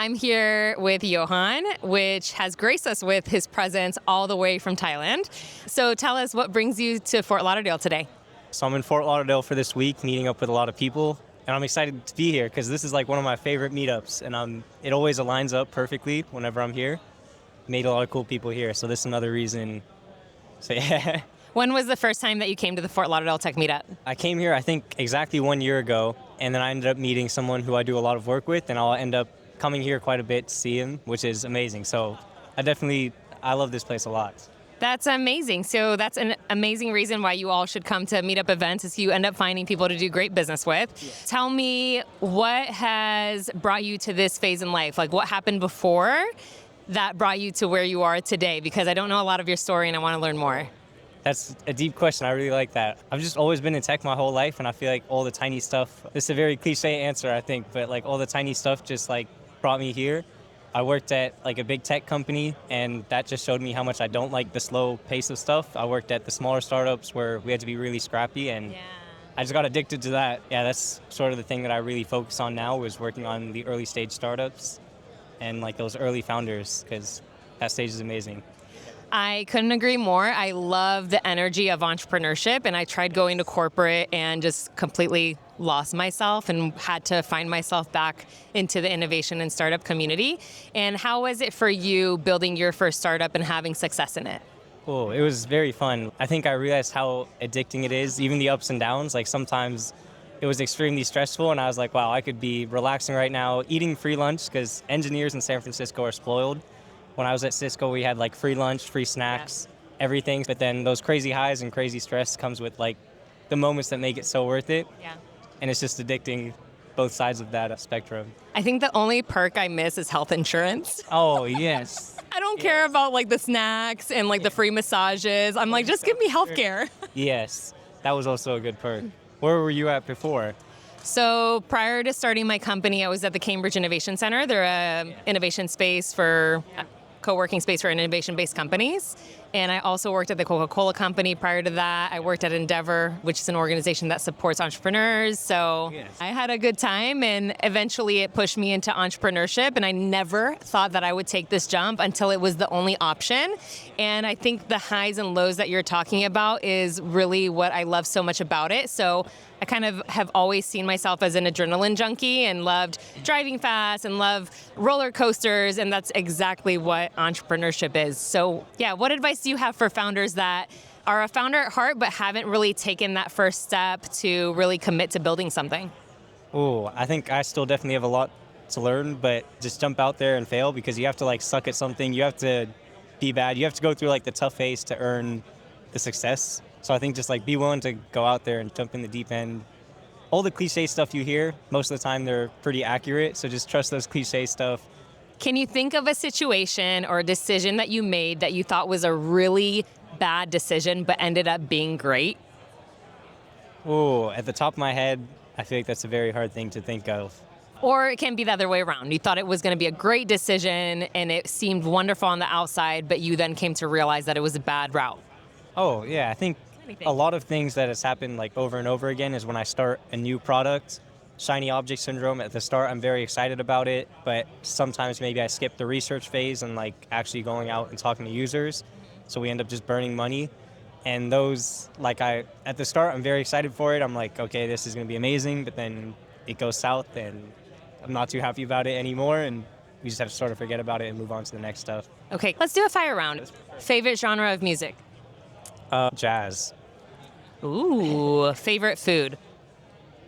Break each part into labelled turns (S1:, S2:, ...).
S1: I'm here with Johann, which has graced us with his presence all the way from Thailand. So tell us, what brings you to Fort Lauderdale today?
S2: So I'm in Fort Lauderdale for this week, meeting up with a lot of people, and I'm excited to be here because this is like one of my favorite meetups, and it always aligns up perfectly whenever I'm here. Made a lot of cool people here, so this is another reason. So yeah.
S1: When was the first time that you came to the Fort Lauderdale Tech Meetup?
S2: I came here, I think, exactly 1 year ago, and then I ended up meeting someone who I do a lot of work with, and I'll end up coming here quite a bit to see him, which is amazing. So I love this place a lot.
S1: That's amazing. So that's an amazing reason why you all should come to Meetup events, is you end up finding people to do great business with.
S2: Yes.
S1: Tell me, what has brought you to this phase in life? Like, what happened before that brought you to where you are today? Because I don't know a lot of your story and I want to learn more.
S2: That's a deep question. I really like that. I've just always been in tech my whole life, and I feel like all the tiny stuff, this is a very cliche answer, I think, but like all the tiny stuff just like brought me here. I worked at like a big tech company, and that just showed me how much I don't like the slow pace of stuff. I worked at the smaller startups where we had to be really scrappy, and I just got addicted to that. Yeah, that's sort of the thing that I really focus on now, is working on the early stage startups and like those early founders, because that stage is amazing.
S1: I couldn't agree more. I love the energy of entrepreneurship, and I tried going to corporate and just completely lost myself and had to find myself back into the innovation and startup community. And how was it for you building your first startup and having success in it?
S2: Oh, it was very fun. I think I realized how addicting it is, even the ups and downs. Like sometimes it was extremely stressful, and I was like, wow, I could be relaxing right now, eating free lunch, because engineers in San Francisco are spoiled. When I was at Cisco, we had like free lunch, free snacks, everything. But then those crazy highs and crazy stress comes with like the moments that make it so worth it.
S1: Yeah.
S2: And it's just addicting, both sides of that spectrum.
S1: I think the only perk I miss is health insurance.
S2: Oh, yes.
S1: I don't care about like the snacks and like the free massages. I'm like, just give me health care.
S2: Yes, that was also a good perk. Where were you at before?
S1: So prior to starting my company, I was at the Cambridge Innovation Center. They're an innovation space for co-working space for innovation-based companies. And I also worked at the Coca-Cola company prior to that. I worked at Endeavor, which is an organization that supports entrepreneurs. So I had a good time, and eventually it pushed me into entrepreneurship. And I never thought that I would take this jump until it was the only option. And I think the highs and lows that you're talking about is really what I love so much about it. So I kind of have always seen myself as an adrenaline junkie and loved driving fast and love roller coasters, and that's exactly what entrepreneurship is. So yeah, what advice do you have for founders that are a founder at heart but haven't really taken that first step to really commit to building something?
S2: Oh, I think I still definitely have a lot to learn, but just jump out there and fail, because you have to like suck at something. You have to be bad. You have to go through like the tough phase to earn the success. So I think just like be willing to go out there and jump in the deep end. All the cliche stuff you hear, most of the time they're pretty accurate. So just trust those cliche stuff.
S1: Can you think of a situation or a decision that you made that you thought was a really bad decision but ended up being great?
S2: Oh, at the top of my head, I feel like that's a very hard thing to think of.
S1: Or it can be the other way around. You thought it was going to be a great decision and it seemed wonderful on the outside, but you then came to realize that it was a bad route.
S2: Oh, yeah, I think a lot of things that has happened like over and over again is when I start a new product, shiny object syndrome. At the start, I'm very excited about it, but sometimes maybe I skip the research phase and like actually going out and talking to users. So we end up just burning money. And those, at the start, I'm very excited for it. I'm like, okay, this is going to be amazing. But then it goes south and I'm not too happy about it anymore. And we just have to sort of forget about it and move on to the next stuff.
S1: Okay, let's do a fire round. Favorite genre of music?
S2: Jazz.
S1: Ooh, favorite food?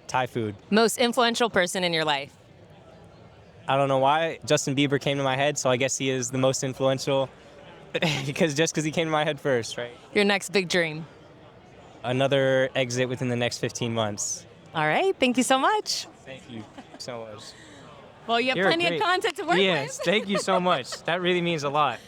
S2: Thai food.
S1: Most influential person in your life?
S2: I don't know why. Justin Bieber came to my head, so I guess he is the most influential because he came to my head first, right?
S1: Your next big dream?
S2: Another exit within the next 15 months.
S1: All right, thank you so much.
S2: Thank you so much.
S1: Well, you have plenty of content to work with.
S2: Yes, thank you so much. That really means a lot.